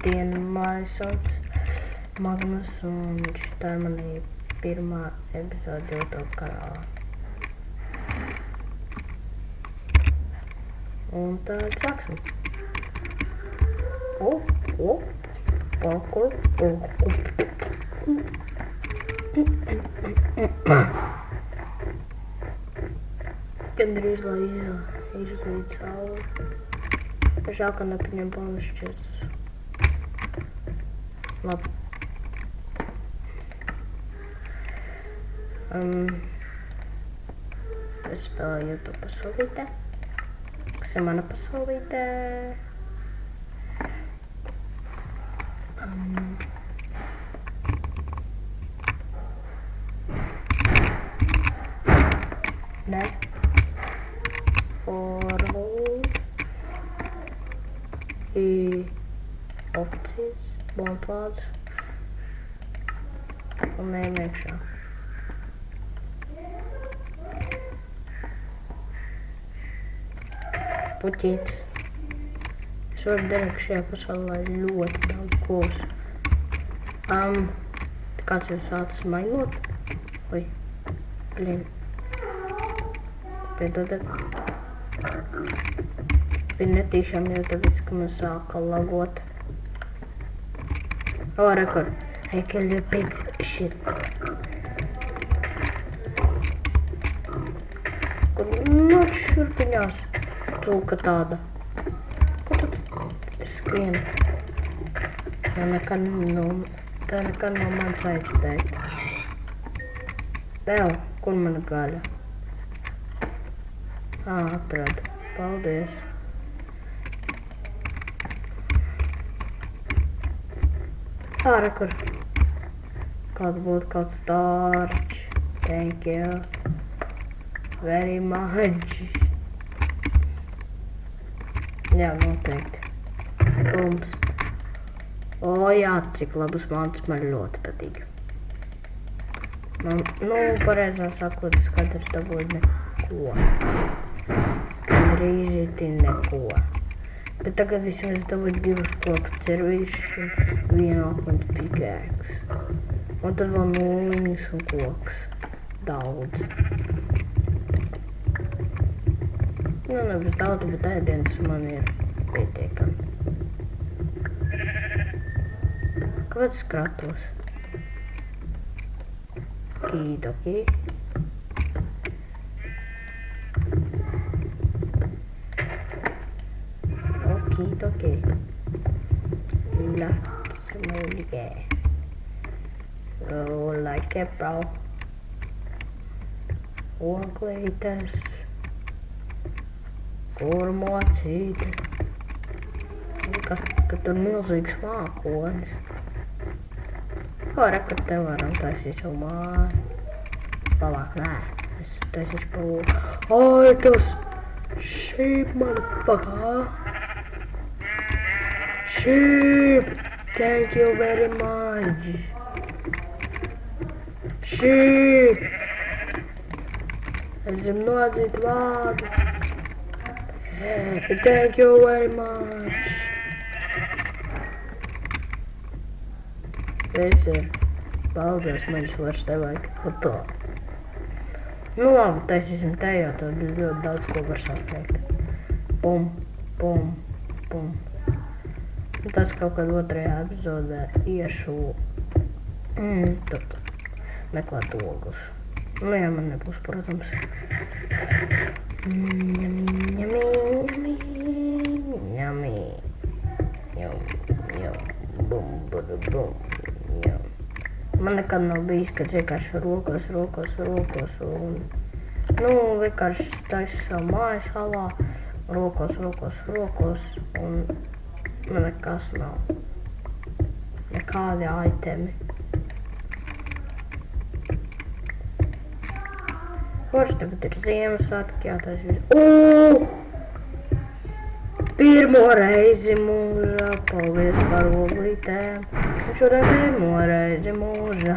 Dienu mani sauc Magnus un šitā ir manī pirmā epizode YouTube kanālā. Un tad sāksim. Gandrīz lai izlīd saule. Žēl, ka nepaņem bonus šķirstus. Labi. Es spēlēju YouTube pasaulītē. Kas ir mana pasaulītē? Ne. Forhold. Opcijas. Bontvārds. Un ejam iekšā. Puķītis. Es varu darīt šajā pasaulē ļoti daudz kos. Kāds jau sācis mainot? Oi, blin. Piedodiet. Bija netīšām jau tāpēc, ka man sāka lagot. Rekord. I can repeat shit. Nu, šurpiņās. Cūka tāda. Ko tu skrien? Tā nekad nav mans aizteikt. Vēl, kur mana gaļa? Atradu. Paldies. Rekord. Kāds būtu kāds tārč. Thank you. Very much. Jā, noteikti. Pums. Jā, cik labas mantas man ļoti patīk. Pareizāk sakot, es katrs dabūju neko. Gandrīz iti neko. Bet tagad vismaz dabūju 2 koku cervīšus un 1 akmens pikēks. Un tad vēl 0 un koks. Daudz. Nevis daudz, bet ēdienas man ir pietiekami. Kāpēc es kratos? Kīdoki. Okidoki. Let's move it. Oh, like it, bro. Oglītes. Kur mocīte. Ka tur milzīgs mākonis. Rekord te varam taisīt savu māju. Labāk, nē. Es taisīšu palūku. Tos sheep, motherfucker. Sheep. Thank you very much. Sheep. Es zinu nodzīt vārdu. Thank you very much. Reizēm. Paldies, maņas vairs te vajag. To. Labi, taisīsim te jau, tad ļoti daudz ko var sasniegt. Pum, pum, pum. Tas kaut kad otrajā epizodē iešu tur meklēt ogus. Jā, man nebūs, protams. Man nekad nav bijis, kad vienkārši rokos un vienkārši taisu savu mājas halā, rokos un man nekas nav. Nekādi aitemi. Forši tagad ir Ziemassvētki, jātaisa. Pirmo reizi mūžā, paldies par oglītēm. Un šodien pirmo reizi mūžā.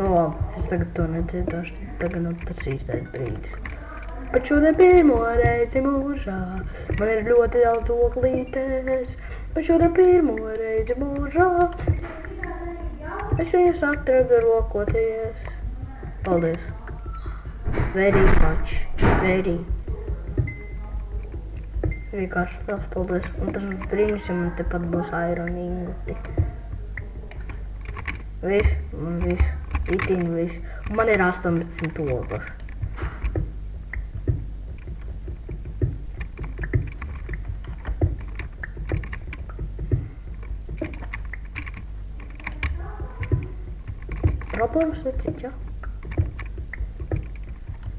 Labi, es tagad to nedziedāšu, tagad tas īstais brīdis. Bet šodien pirmo reizi mūžā man ir ļoti daudz oglītes. Šodien pirmo reizi mūžā es viņu satradu rokoties. Paldies. Very much. Very. Vienkārši liels paldies. Un tas būs brīnums, ja man tepat būs iron ingoti. Viss, man viss. Itin viss. Un man ir 18 ogles. Problēmas vecīt, jā?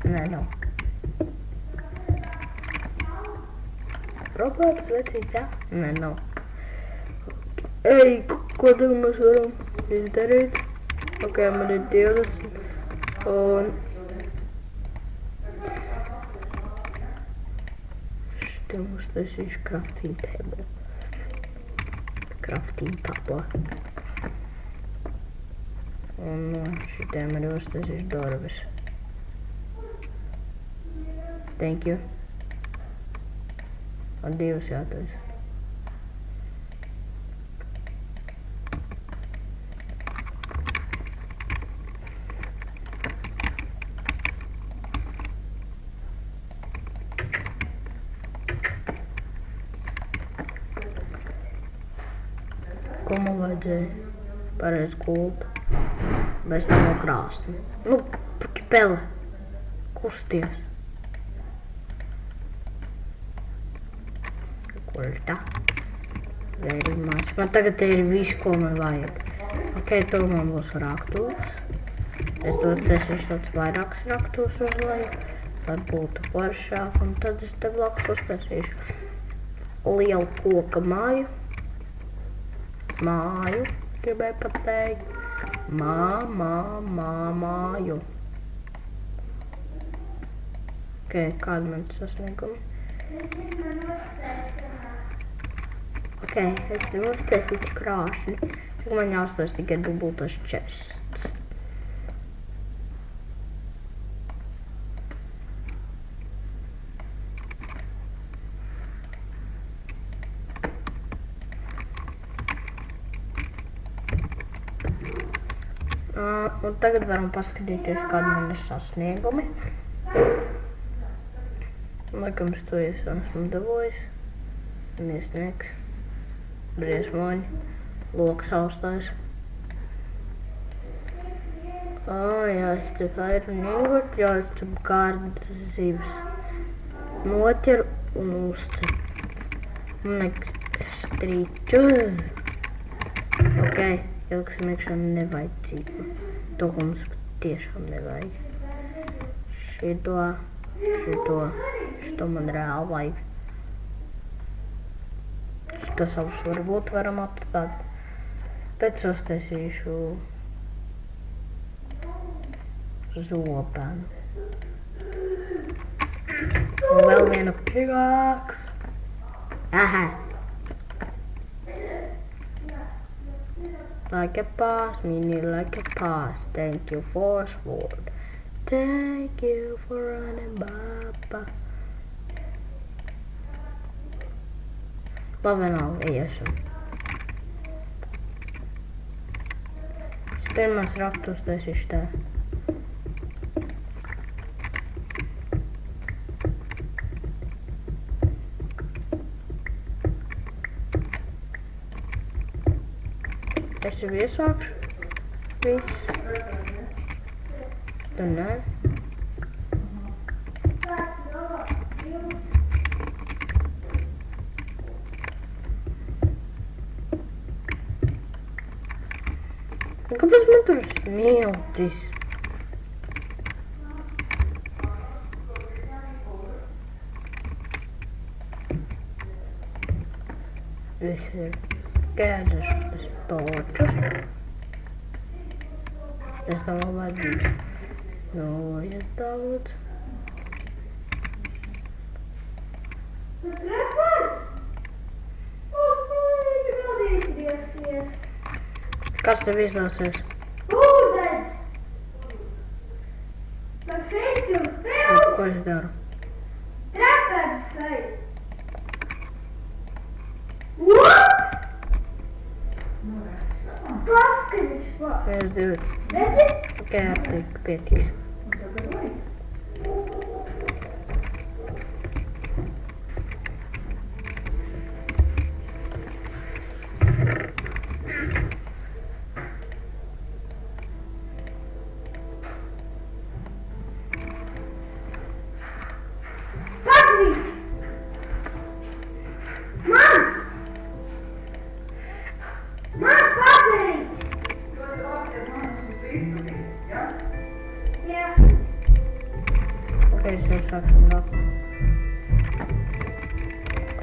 Nē, nav. Problēmas vecīt, jā? Nē, nav. Ej, ko tad mēs varam izdarīt? Ok, man ir 20. Un... Šitiem uztaisīšu crafting table. Crafting table. Un šitiem arī uztaisīšu durvis. Thank you. Un 2 jātaisa. Ko man vajadzēja? Pareiz gultu. Bez tam no krāsni. Nu, pele. Kusties. Kulta. Very much. Man tagad ir viss, ko man vajag. Ok, tur man būs raktūs. Es taisīšu tāds vairākas raktūs uz leju, lai būtu foršāk. Un tad es te blakus uztaisīšu lielu koka māju. Māju, gribēju pateikt. Māju. Ok, kādi man sasniegumi? Ok, es tev uztaisīšu krāšņi. Tik man jāuztais tikai dubultas chests. Un tagad varam paskatīties, kādi man ir sasniegumi. Laikam es to esmu dabūjis. Miesnieks. Briesmoņi. Loks austājs. Jāizcep iron ingot, jāizcep kārtas zivs. Noķer un uzcep. Man vajag strīķus. Ok. Ieliksim iekšā nevajadzību. To, ko mums tiešām nevajag. Šito man reāli vajag. Šito savus varbūt varam atstāt. Pēc uztaisīšu zobenu. Un vēl viena pickaxe. Aha! Like a boss, meaning like a boss. Thank you for sword. Thank you for running, Baba. Labi, nav, iesim. Es pirmās raktos taisīšu tā. Es jau iesākšu viss. Tad nē. Kāpēc man tur smiltis? Viss ir. Gēdzēšu tas točus. Es tam vēl vajadzīgi noiet daudz. Kas tev izdosies? Ūdens! Man šeit jau pils! Ko es daru? Trakars šeit! What? Ko? Viens, divi. Redzi? Tikai aptika pietiks. Un tagad vajag. Pakrīt! Man! Man pakrīt! Ļoti labi, ka manas uz rītu, ja? Jā. Ok, es jau sāksim vēl.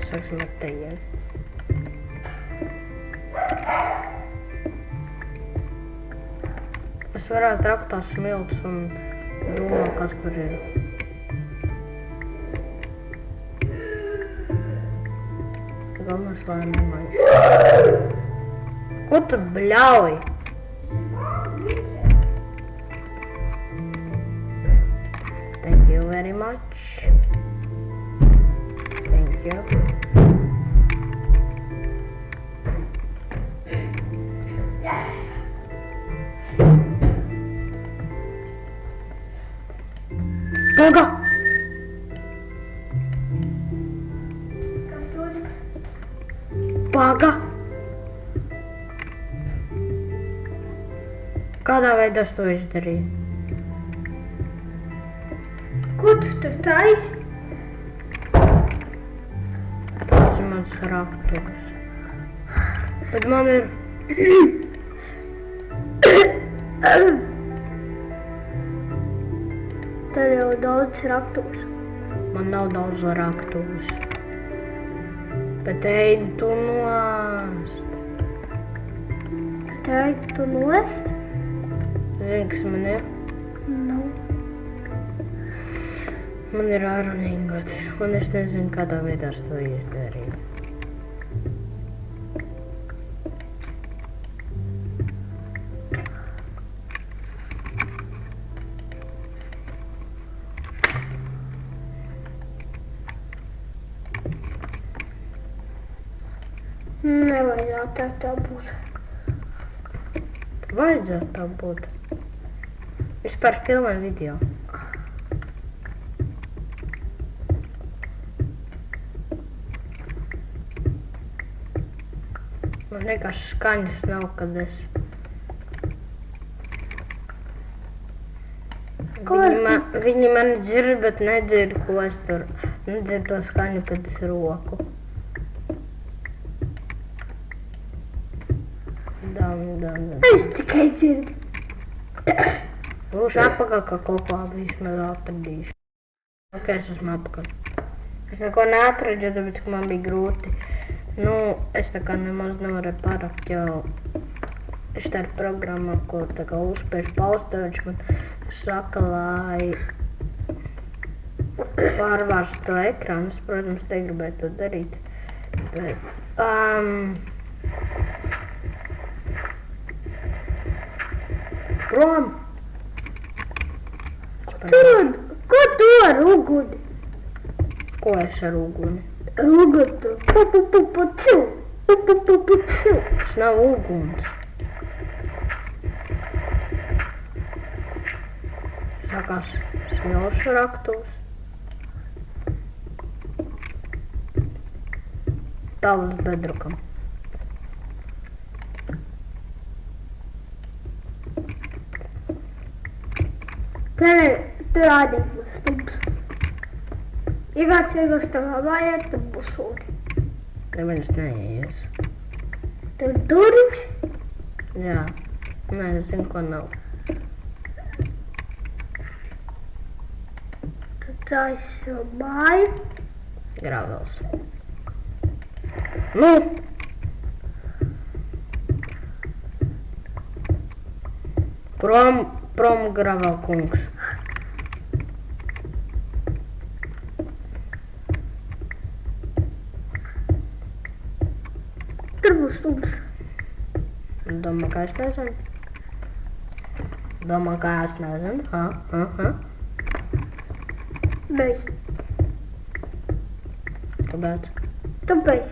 Sāksim ar tejiem. Es varētu rakt tās smilts un domāt, kas tur ir. Galvenais, lai nemaiņas. Ko tu bļauj? Thank you very much. Thank you. Pagā! Kas tur? Pagā! Kādā veidā es to izdarīju? Ko tu tur taisi? Tas ir mans rakturs. Bet man ir... Tev jau daudz raktūs. Man nav daudz raktūs. Bet ej tu nost. Tev tu nost? Zini, kas man ir? Nu. Man ir ārunīgoti. Un es nezinu, kādā veidā es to izdarīju. Nevajadzētu tev tā būt. Vajadzētu tā būt. Vispār filmē video. Man liekas, skaņas nav, kad es... Viņi mani dzird, bet nedzird, ko es tur... Nedzird to skaņu, kad es roku. Es tikai dzirdu. Būšu atpakaļ, ka kaut kā vismaz atradīšu. Ok, es esmu atpakaļ. Es neko neatradu, tāpēc, ka man bija grūti. Nu, es tā kā nemaz nevarēju parakt jau. Es tā ir programma, ko tā kā uzspiešu paustē, viņš man saka, lai pārvērstu to ekrānu. Es, protams, negribēju to darīt. Bet, prom! Ko tu ar uguni? Ko es ar uguni? Rugatu. Pu-pu-pu-pu-cu. Pu-pu-pu-pu-cu. Tas nav uguns. Sākās smilšu raktūs. Tavas bedrukam. Tu rādīt būs stums. Ja kāds iegūs tavā mājā, tad būs sūdi. Neviens neies. Tev durvis? Jā. Nē, es zinu, ko nav. Tu taisi savu māju. Gravels. Nu! Prom gravel kungs. Tur būs stums. Domā, ka es nezinu? Domā, ka es nezinu? Ha? Beidz. Kāpēc? Tāpēc.